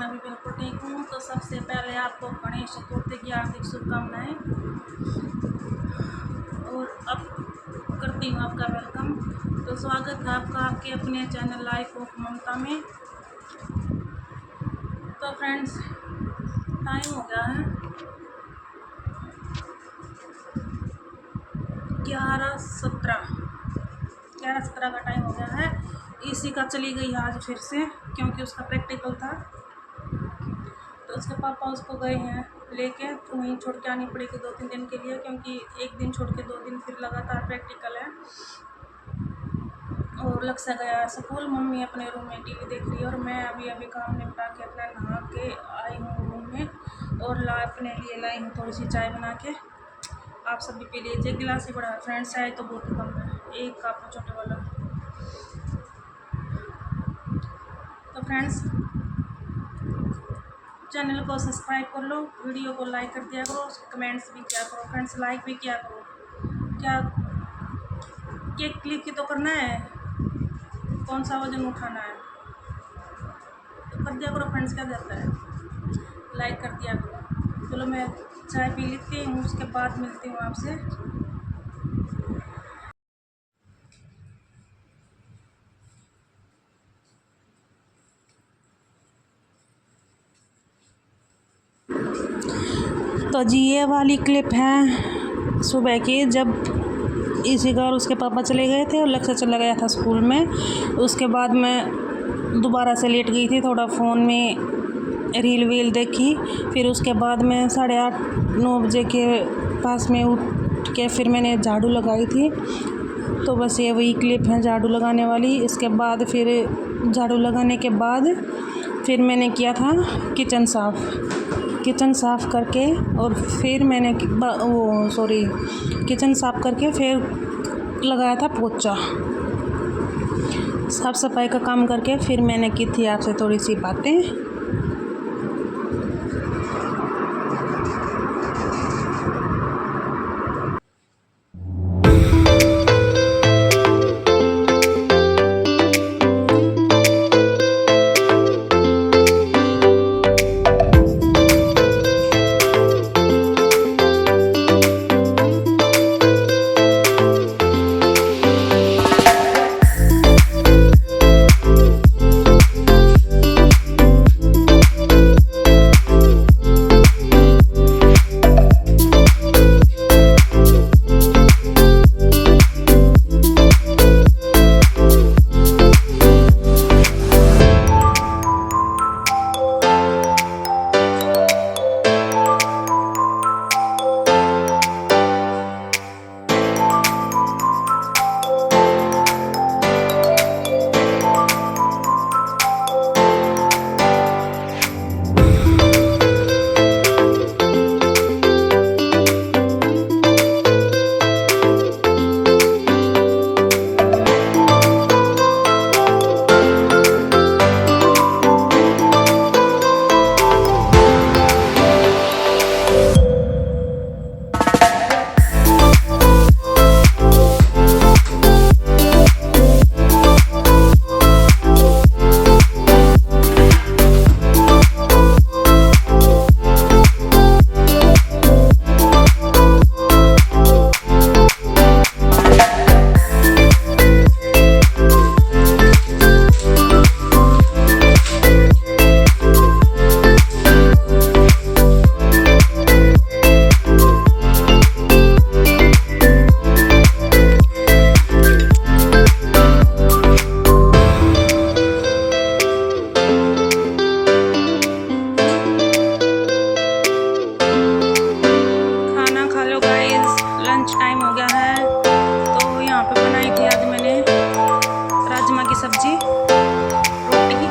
मैं भी बिल्कुल ठीक हूँ। तो सबसे पहले आपको गणेश चतुर्थी की हार्दिक शुभकामनाएँ। और अब करती हूँ आपका वेलकम। तो स्वागत है आपका आपके अपने चैनल लाइफ ऑफ ममता में। तो फ्रेंड्स, टाइम हो गया है 11:17 का टाइम हो गया है। इसी का चली गई आज फिर से, क्योंकि उसका प्रैक्टिकल था। तो उसके पापा उसको गए हैं लेके, तो वहीं छोड़ के आनी पड़ेगी 2-3 दिन के लिए, क्योंकि एक दिन छोड़ के 2 दिन फिर लगातार प्रैक्टिकल है। और लक्ष्य गया है स्कूल। मम्मी अपने रूम में टीवी देख रही है और मैं अभी काम निपटा के अपना नहा के आई हूँ रूम में। और अपने लिए लाई हूँ थोड़ी सी चाय बना के। आप सभी पी लीजिए। गिलास ही बड़ा है फ्रेंड्स, चाय तो बहुत कम है, एक कप है छोटे वाला। तो फ्रेंड्स, चैनल को सब्सक्राइब कर लो, वीडियो को लाइक कर दिया करो, कमेंट्स भी किया करो फ्रेंड्स, लाइक भी किया करो। क्या केक क्लिक ही तो करना है, कौन सा वजन उठाना है, तो कर दिया करो फ्रेंड्स। क्या जाता है, लाइक कर दिया करो। चलो मैं चाय पी लेती हूँ, उसके बाद मिलती हूँ आपसे। तो जी ये वाली क्लिप है सुबह की, जब इसी का और उसके पापा चले गए थे और लक्ष्य चला गया था स्कूल में। उसके बाद मैं दोबारा से लेट गई थी, थोड़ा फ़ोन में रील वील देखी। फिर उसके बाद मैं 8:30-9 बजे के पास में उठ के फिर मैंने झाड़ू लगाई थी। तो बस ये वही क्लिप है झाड़ू लगाने वाली। इसके बाद फिर झाड़ू लगाने के बाद फिर मैंने किया था किचन साफ़ करके, और फिर मैंने किचन साफ़ करके फिर लगाया था पोछा। साफ़ सफाई का काम करके फिर मैंने की थी आपसे थोड़ी सी बातें। लंच टाइम हो गया है। तो यहाँ पे बनाई थी आज मैंने राजमा की सब्जी, रोटी,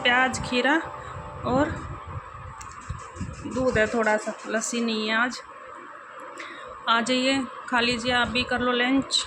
प्याज, खीरा और दूध है थोड़ा सा, लस्सी नहीं है आज। आ जाइए, खा लीजिए, आप भी कर लो लंच।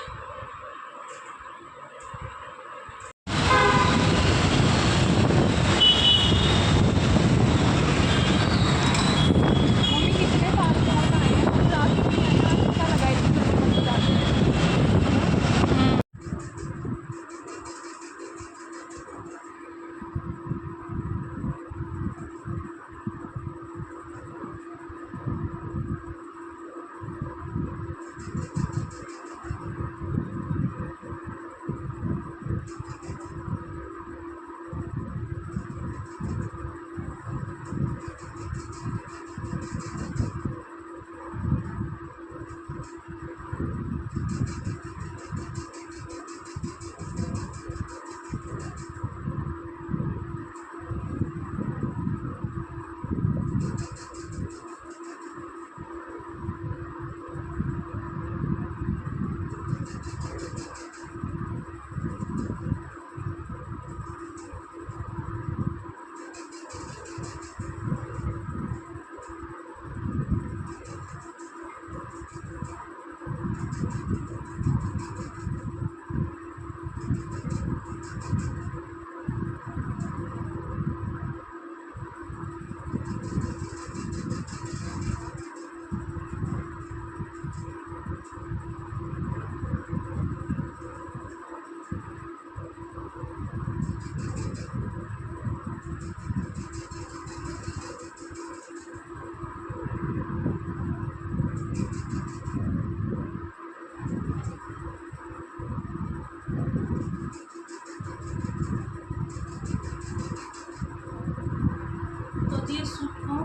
तो ये सूट को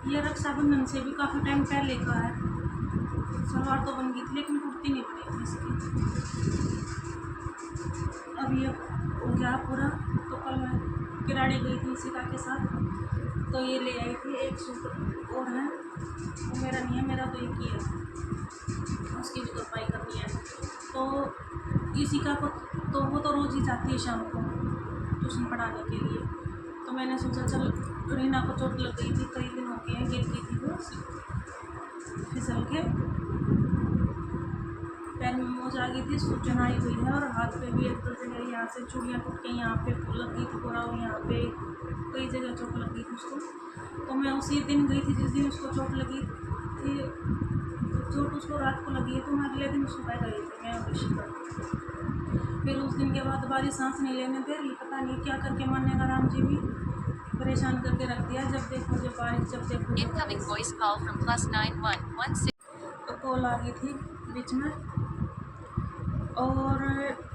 ये रक्षाबंधन से भी काफ़ी टाइम पहले का है। सलवार तो बन गई थी लेकिन कुर्ती नहीं बनी थी इसकी। अब ये हो गया पूरा। तो कल मैं किराड़ी गई थी सीता के साथ, तो ये ले आई थी। एक सूट और है, वो मेरा नहीं है, मेरा तो एक ही है, उसकी भी भरपाई करनी है। तो इसी का तो वो तो रोज़ ही जाती है शाम को ट्यूशन पढ़ाने के लिए। तो मैंने सोचा चल, रीना को चोट लग गई थी, कई दिन हो गए हैं, गिर गई थी वो फिसल के, पैर में मोच आ गई थी, सूजन आई हुई है और हाथ पे भी एक दो जगह यहाँ से चूड़ियाँ टूट के यहाँ पे लग गई थी पूरा, और यहाँ पे कई जगह चोट लग गई थी उसको। तो मैं उसी दिन गई थी जिस दिन उसको चोट लगी थी। चोट उसको रात को लगी है, तो मैं अगले दिन सुबह गई थी मैं ऋषि पर। फिर उस दिन के बाद बारिश सांस नहीं लेने दे रही, पता नहीं क्या करके मानेगा राम जी भी परेशान करके रख दिया। जब देखो जब बारिश, जब देखो Incoming voice call from +9116. तो कॉल आ गई थी बीच में। और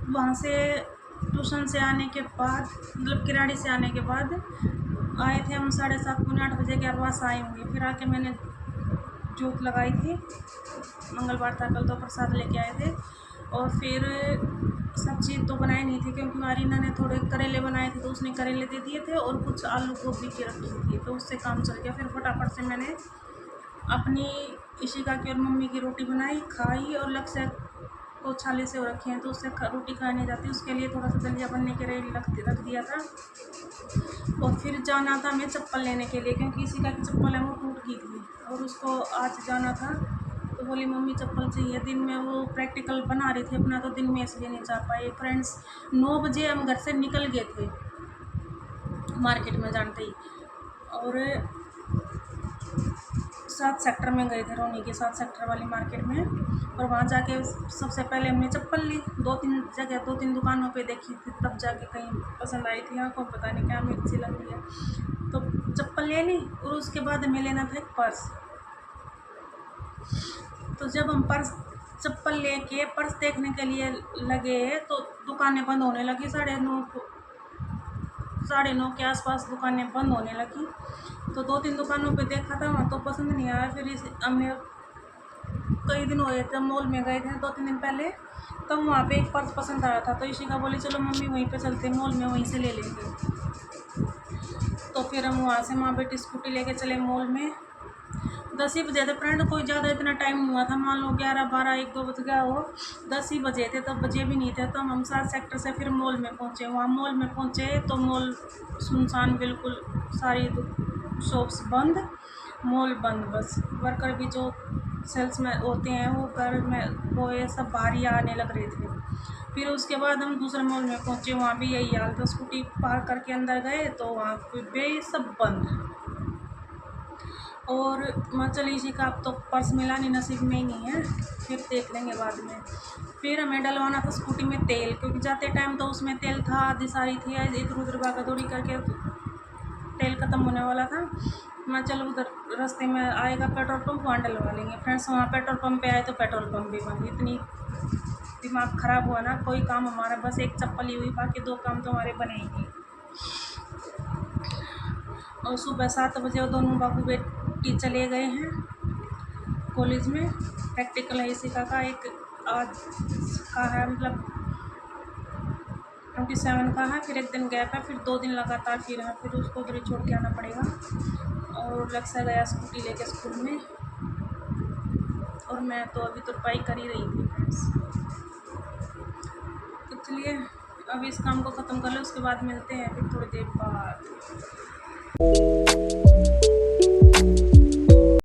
वहाँ से ट्यूशन से आने के बाद, मतलब किराड़ी से आने के बाद आए थे हम 7:30 पौने 8 बजे के आसपास आए होंगे। फिर आके मैंने जोत लगाई थी, मंगलवार था कल, तो प्रसाद लेके आए थे। और फिर सब्जी तो बनाई नहीं थी क्योंकि मारीना ने थोड़े करेले बनाए थे, तो उसने करेले दे दिए थे और कुछ आलू गोभी की रखी थी, तो उससे काम चल गया। फिर फटाफट से मैंने अपनी इशिका की और मम्मी की रोटी बनाई, खाई, और लक्ष्य को छाले से रखे हैं तो उससे रोटी खाने जाती, उसके लिए थोड़ा सा दलिया बनने के लिए रख दिया था। और फिर जाना था मैं चप्पल लेने के लिए, क्योंकि इशिका की चप्पल है वो टूट गई थी और उसको आज जाना था। तो बोली मम्मी चप्पल चाहिए। दिन में वो प्रैक्टिकल बना रही थी अपना, तो दिन में इसलिए नहीं जा पाए। फ्रेंड्स 9 बजे हम घर से निकल गए थे मार्केट में जानते ही, और 7 सेक्टर में गए थे, रोनी के 7 सेक्टर वाली मार्केट में। और वहाँ जाके सबसे पहले हमने चप्पल ली, 2-3 दुकानों पे देखी थी, तब जाके कहीं पसंद आई थी। आपको पता नहीं क्या मिर्ची लग रही है, तो चप्पल ले ली। और उसके बाद हमें लेना था एक पर्स। तो जब हम चप्पल लेके पर्स देखने के लिए लगे तो दुकानें बंद होने लगी। 9:30 के आसपास दुकानें बंद होने लगी। तो 2-3 दुकानों पे देखा था, वहाँ तो पसंद नहीं आया। फिर हमें कई दिन हुए थे, मॉल में गए थे 2-3 दिन पहले, तब वहाँ पे एक पर्स पसंद आया था। तो इशिका बोली चलो मम्मी वहीं पे चलते, मॉल में वहीं से ले लेंगे। तो फिर हम वहाँ से माँ बेटी स्कूटी लेके चले मॉल में। 10 ही बजे थे फ्रेंड, कोई ज़्यादा इतना टाइम नहीं हुआ था, मान लो 11, 12, 1, 2 बज गया हो, 10 ही बजे थे, तब बजे भी नहीं थे। तो हम 7 सेक्टर से फिर मॉल में पहुँचे। वहाँ मॉल में पहुँचे तो मॉल सुनसान बिल्कुल, सारी शॉप्स बंद, मॉल बंद। बस वर्कर भी जो सेल्स में होते हैं वो घर में वो ये सब बाहर ही आने लग रहे थे। फिर उसके बाद हम दूसरे मॉल में पहुँचे, वहाँ भी यही हाल था। स्कूटी पार्क करके अंदर गए तो वहाँ पे सब बंद। और मैं चली इशिका अब तो पर्स मिला नहीं, नसीब में ही नहीं है, फिर देख लेंगे बाद में। फिर हमें डलवाना था स्कूटी में तेल, क्योंकि जाते टाइम तो उसमें तेल था, आधी सारी थी, इधर उधर भागा दौड़ी करके तेल ख़त्म होने वाला था। मैं चलो उधर रास्ते में आएगा पेट्रोल पंप, वहाँ डलवा लेंगे। फ्रेंड्स वहाँ पेट्रोल पंप पे आए तो पेट्रोल पंप भी बंद। इतनी दिमाग ख़राब हुआ ना, कोई काम हमारा, बस एक चप्पल ही हुई, बाकी 2 काम तो हमारे बने ही नहीं। और सुबह 7 बजे वो दोनों बाबू बेटी चले गए हैं कॉलेज में। प्रैक्टिकल है इसी का एक आज का है, मतलब 27 का है, फिर एक दिन गैप है, फिर 2 दिन लगातार फिर है, फिर उसको उधर ही छोड़ के आना पड़ेगा। और लक्ष्य गया स्कूटी लेके स्कूल में, और मैं तो अभी तुरपाई कर ही रही थी फ्रेंड्स। तो चलिए अब इस काम को ख़त्म कर लो, उसके बाद मिलते हैं फिर थोड़ी देर बाद।